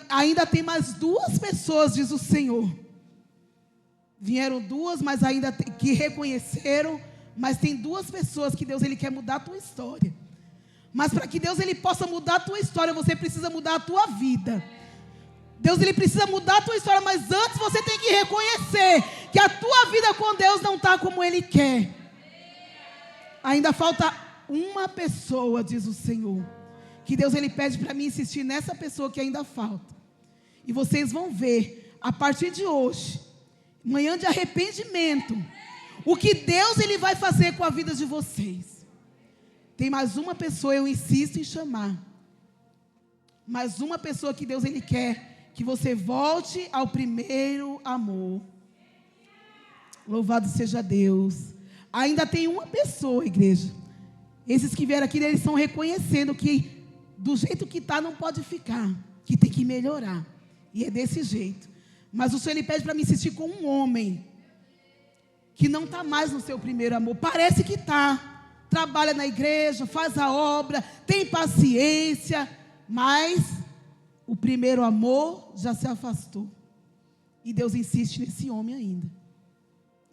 Ainda tem mais 2 pessoas, diz o Senhor. Vieram 2, mas ainda que reconheceram. Mas tem 2 pessoas que Deus, Ele quer mudar a tua história. Mas para que Deus, Ele possa mudar a tua história, você precisa mudar a tua vida. Deus, Ele precisa mudar a tua história, mas antes você tem que reconhecer que a tua vida com Deus não está como Ele quer. Ainda falta uma pessoa, diz o Senhor, que Deus, Ele pede para mim insistir nessa pessoa que ainda falta. E vocês vão ver, a partir de hoje, manhã de arrependimento, o que Deus, Ele vai fazer com a vida de vocês. Tem mais uma pessoa, eu insisto em chamar. Mais uma pessoa que Deus, Ele quer que você volte ao primeiro amor. Louvado seja Deus. Ainda tem uma pessoa, igreja. Esses que vieram aqui, eles estão reconhecendo que do jeito que está não pode ficar, que tem que melhorar. E é desse jeito. Mas o Senhor, Ele pede para me insistir com um homem que não está mais no seu primeiro amor. Parece que está. Trabalha na igreja, faz a obra, tem paciência, mas o primeiro amor já se afastou. E Deus insiste nesse homem ainda.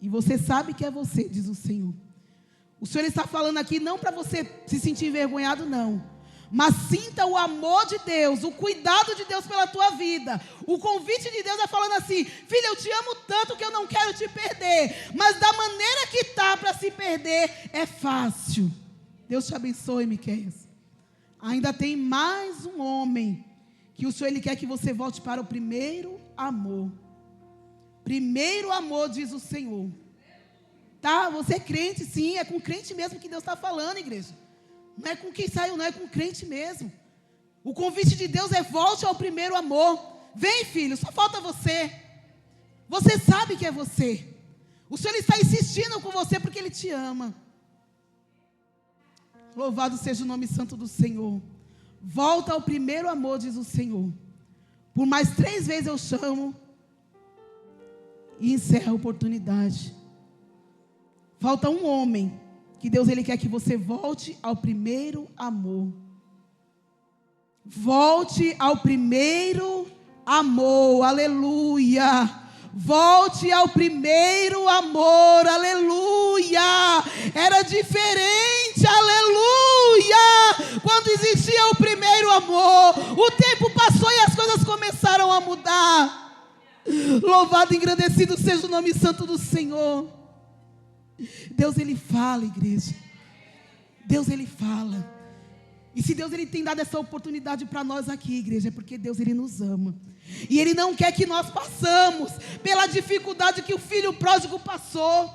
E você sabe que é você, diz o Senhor. O Senhor está falando aqui não para você se sentir envergonhado, não. Mas sinta o amor de Deus, o cuidado de Deus pela tua vida. O convite de Deus é falando assim: filha, eu te amo tanto que eu não quero te perder. Mas da maneira que está para se perder, é fácil. Deus te abençoe, Miqueias. Ainda tem mais um homem que o Senhor, Ele quer que você volte para o primeiro amor. Primeiro amor, diz o Senhor. Tá, você é crente, sim, é com crente mesmo que Deus está falando, igreja. Não é com quem saiu, não, é com crente mesmo. O convite de Deus é: volte ao primeiro amor. Vem, filho, só falta você. Você sabe que é você. O Senhor está insistindo com você porque Ele te ama. Louvado seja o nome santo do Senhor. Volta ao primeiro amor, diz o Senhor. Por mais 3 vezes eu chamo e encerro a oportunidade. Falta um homem que Deus, Ele quer que você volte ao primeiro amor. Volte ao primeiro amor, aleluia. Volte ao primeiro amor, aleluia. Era diferente, aleluia. Quando existia o primeiro amor, o tempo passou e as coisas começaram a mudar. Louvado e engrandecido seja o nome santo do Senhor. Deus, Ele fala, igreja. Deus, Ele fala. E se Deus ele tem dado essa oportunidade para nós aqui, igreja, é porque Deus ele nos ama. E Ele não quer que nós passamos pela dificuldade que o filho pródigo passou.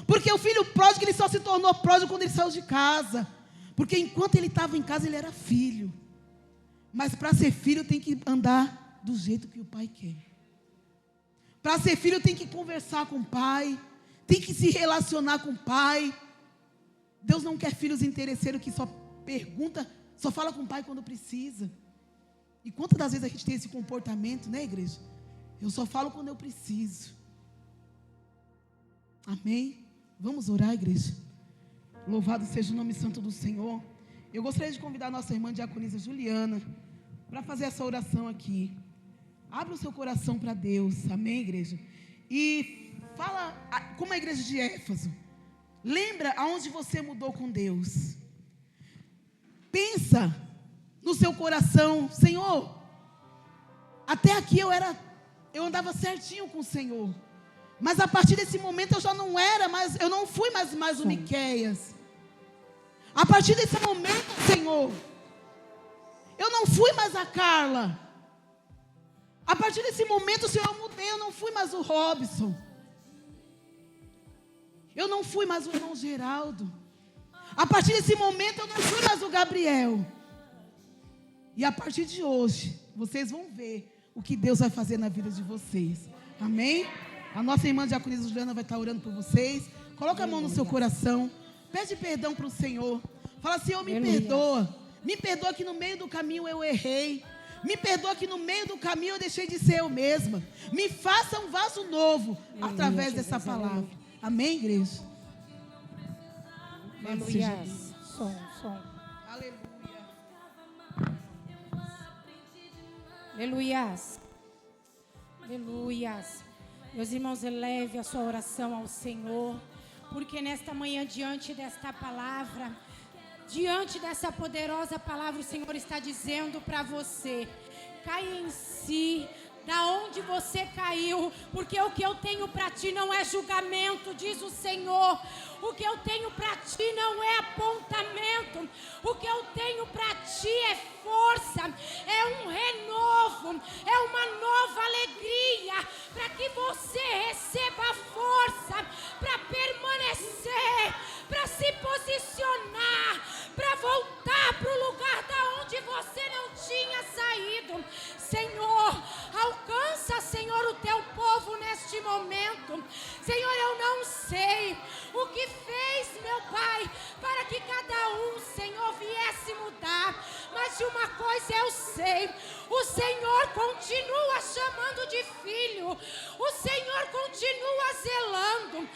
Porque o filho pródigo ele só se tornou pródigo quando ele saiu de casa. Porque enquanto ele estava em casa ele era filho. Mas para ser filho tem que andar do jeito que o pai quer. Para ser filho tem que conversar com o pai, tem que se relacionar com o pai. Deus não quer filhos interesseiros que só pergunta, só fala com o pai quando precisa. E quantas das vezes a gente tem esse comportamento, né, igreja? Eu só falo quando eu preciso. Amém? Vamos orar, igreja. Louvado seja o nome santo do Senhor. Eu gostaria de convidar a nossa irmã diaconisa Juliana para fazer essa oração aqui. Abra o seu coração para Deus, amém, igreja? E fala como a igreja de Éfeso. Lembra aonde você mudou com Deus. Pensa no seu coração, Senhor, até aqui eu andava certinho com o Senhor. Mas a partir desse momento eu já não era mais, eu não fui mais o Miqueias. A partir desse momento, Senhor, eu não fui mais a Carla. A partir desse momento, Senhor, eu mudei, eu não fui mais o Robson. Eu não fui mais o irmão Geraldo. A partir desse momento, eu não fui mais o Gabriel. E a partir de hoje, vocês vão ver o que Deus vai fazer na vida de vocês. Amém? A nossa irmã diaconisa Juliana vai estar orando por vocês. Coloca a mão no seu coração. Pede perdão para o Senhor. Fala, Senhor, me perdoa. Me perdoa que no meio do caminho eu errei. Me perdoa que no meio do caminho eu deixei de ser eu mesma. Me faça um vaso novo através dessa palavra. Amém, igreja? Aleluia. Som. Aleluia. Aleluias. Aleluias. Meus irmãos, eleve a sua oração ao Senhor, porque nesta manhã, diante desta palavra, diante dessa poderosa palavra, o Senhor está dizendo para você: caia em si, da onde você caiu, porque o que eu tenho para ti não é julgamento, diz o Senhor. O que eu tenho para ti não é apontamento. O que eu tenho para ti é força, é um renovo, é uma nova alegria, para que você receba força para permanecer, para se posicionar, para voltar para o lugar da onde você não tinha saído. Senhor, alcança, Senhor, o teu povo neste momento. Senhor, eu não sei o que fez, meu Pai, para que cada um, Senhor, viesse mudar, mas de uma coisa eu sei: o Senhor continua chamando de filho, o Senhor continua zelando.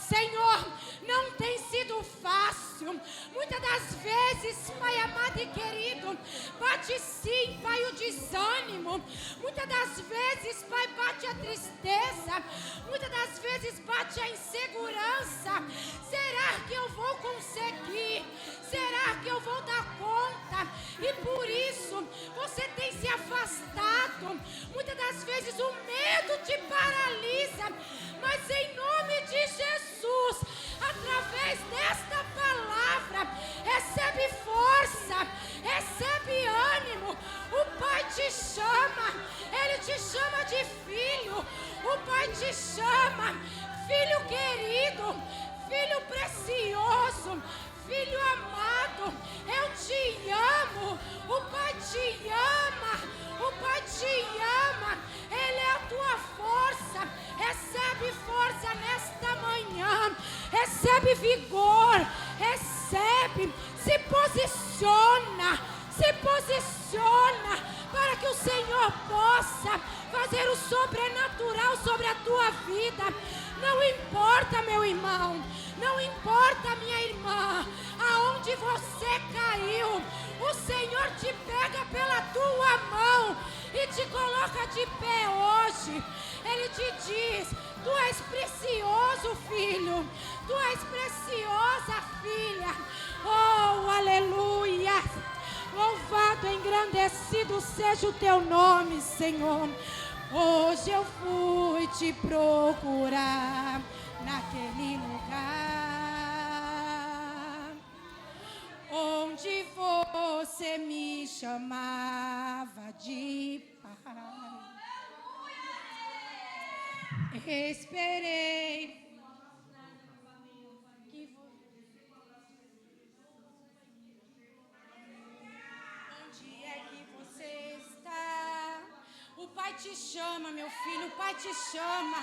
Senhor, não tem sido fácil. Muitas das vezes, Pai amado e querido, bate sim, Pai, o desânimo. Muitas das vezes, Pai, bate a tristeza. Muitas das vezes bate a insegurança. Será que eu vou conseguir? Será que eu vou dar conta? E por isso você tem se afastado. Muitas das vezes o medo te paralisa. Mas em nome de Jesus, através desta palavra, recebe força, recebe ânimo. O Pai te chama, Ele te chama de filho. O Pai te chama, filho querido, filho precioso, filho amado. Eu te amo, o Pai te ama, o Pai te ama. Ele é a tua força. Recebe força nesta manhã, recebe vigor, recebe, se posiciona para que o Senhor possa fazer o sobrenatural sobre a tua vida. Não importa, meu irmão, não importa, minha irmã, aonde você caiu, o Senhor te pega pela tua mão e te coloca de pé hoje. Ele te diz: tu és precioso, filho, tu és preciosa, filha. Oh, aleluia! Louvado, engrandecido seja o teu nome, Senhor. Hoje eu fui te procurar naquele lugar. onde você me chamava de pai. Esperei. Onde é que você está? O Pai te chama, meu filho, o Pai te chama.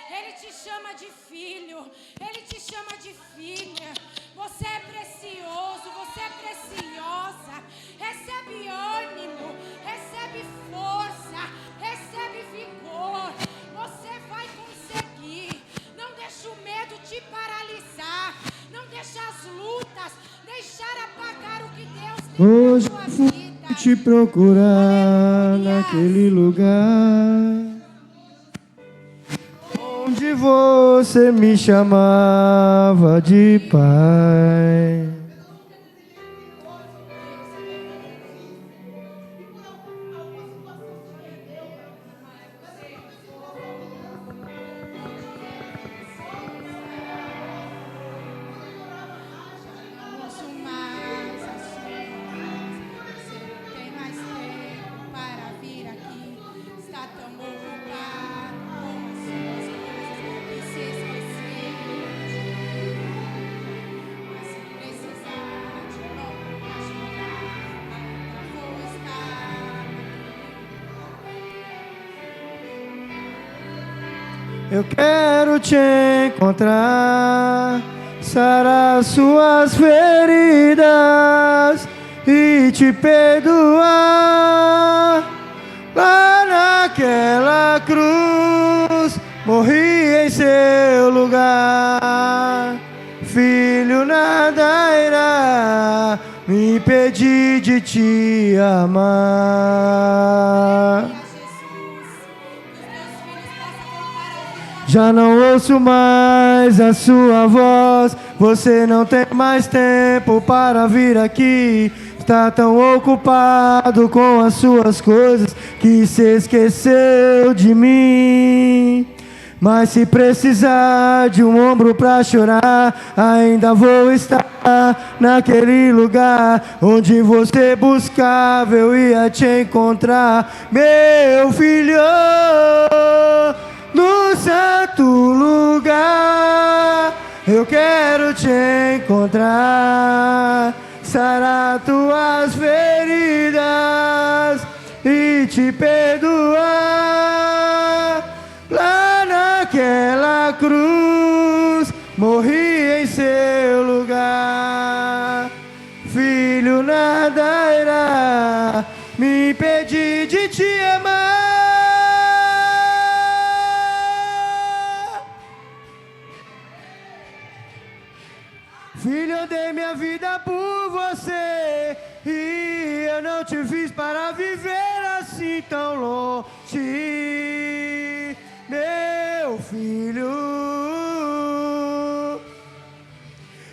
Ele te chama de filho, Ele te chama de filha. Você é precioso, você é preciosa. Recebe ânimo, recebe força, recebe vigor. Você vai conseguir. Não deixa o medo te paralisar. Não deixa as lutas deixar apagar o que Deus tem hoje na sua vida. te procurar naquele lugar onde você me chamava de pai. Eu quero te encontrar, sarar suas feridas e te perdoar. Lá naquela cruz, morri em seu lugar. Filho, nada irá me impedir de te amar. Já não ouço mais a sua voz. Você não tem mais tempo para vir aqui. Está tão ocupado com as suas coisas que se esqueceu de mim. Mas se precisar de um ombro pra chorar, ainda vou estar naquele lugar onde você buscava, eu ia te encontrar, meu filho. No santo lugar, eu quero te encontrar, sarar tuas feridas e te perdoar. Lá naquela cruz, morri em seu lugar. Filho, nada irá me impedir de te amar. Filho, eu dei minha vida por você e eu não te fiz para viver assim tão longe, meu filho.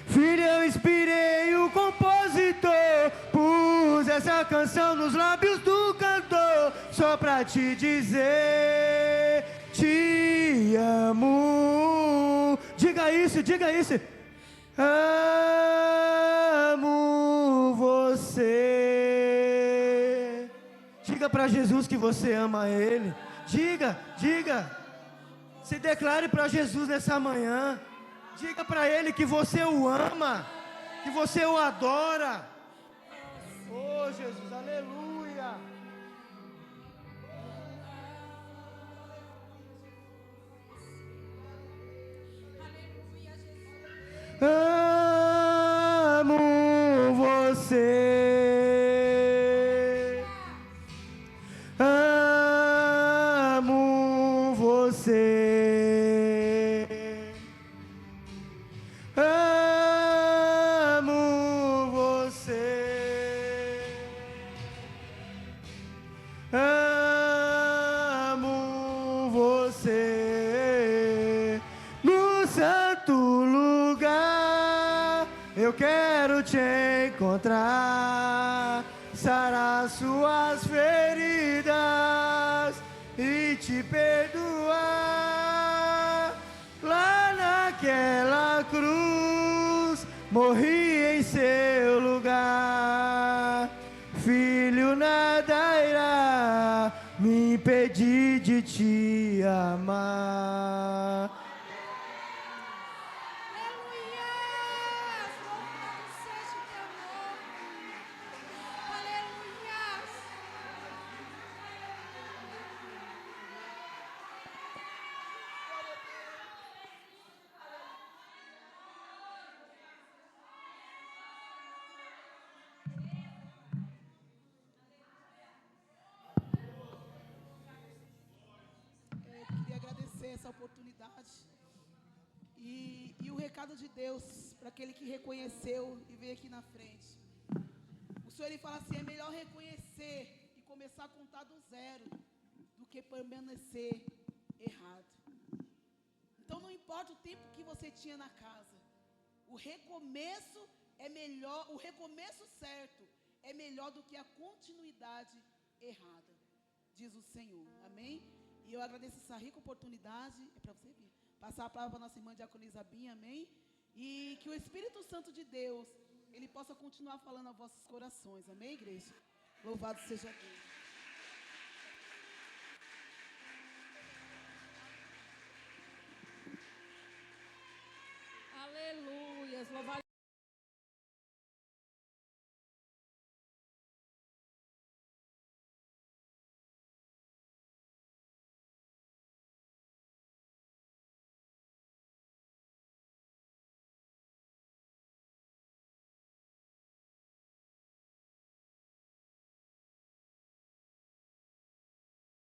Filho, eu inspirei o compositor, pus essa canção nos lábios do cantor, só pra te dizer, te amo. Diga isso, diga isso. Amo você. Diga para Jesus que você ama Ele. Diga, diga. Se declare para Jesus nessa manhã. Diga para Ele que você o ama, que você o adora. Oh Jesus, aleluia. Amo você. Amo você. Amo você. Amo você. No santo lugar, eu quero te encontrar, sarar suas feridas e te perdoar. Lá naquela cruz, morri em seu lugar. impedir de te amar. Aleluia! Louvado seja o teu nome. Aleluia! Eu queria agradecer essa oportunidade. E o recado de Deus para aquele que reconheceu e veio aqui na frente. O Senhor ele fala assim: é melhor reconhecer e começar a contar do zero do que permanecer errado. Então não importa o tempo que você tinha na casa, o recomeço é melhor, o recomeço certo é melhor do que a continuidade errada, diz o Senhor. Amém? E eu agradeço essa rica oportunidade. É para você vir passar a palavra para a nossa irmã Diaconisa Binha, amém? E que o Espírito Santo de Deus, ele possa continuar falando aos vossos corações, amém, igreja? Louvado seja Deus.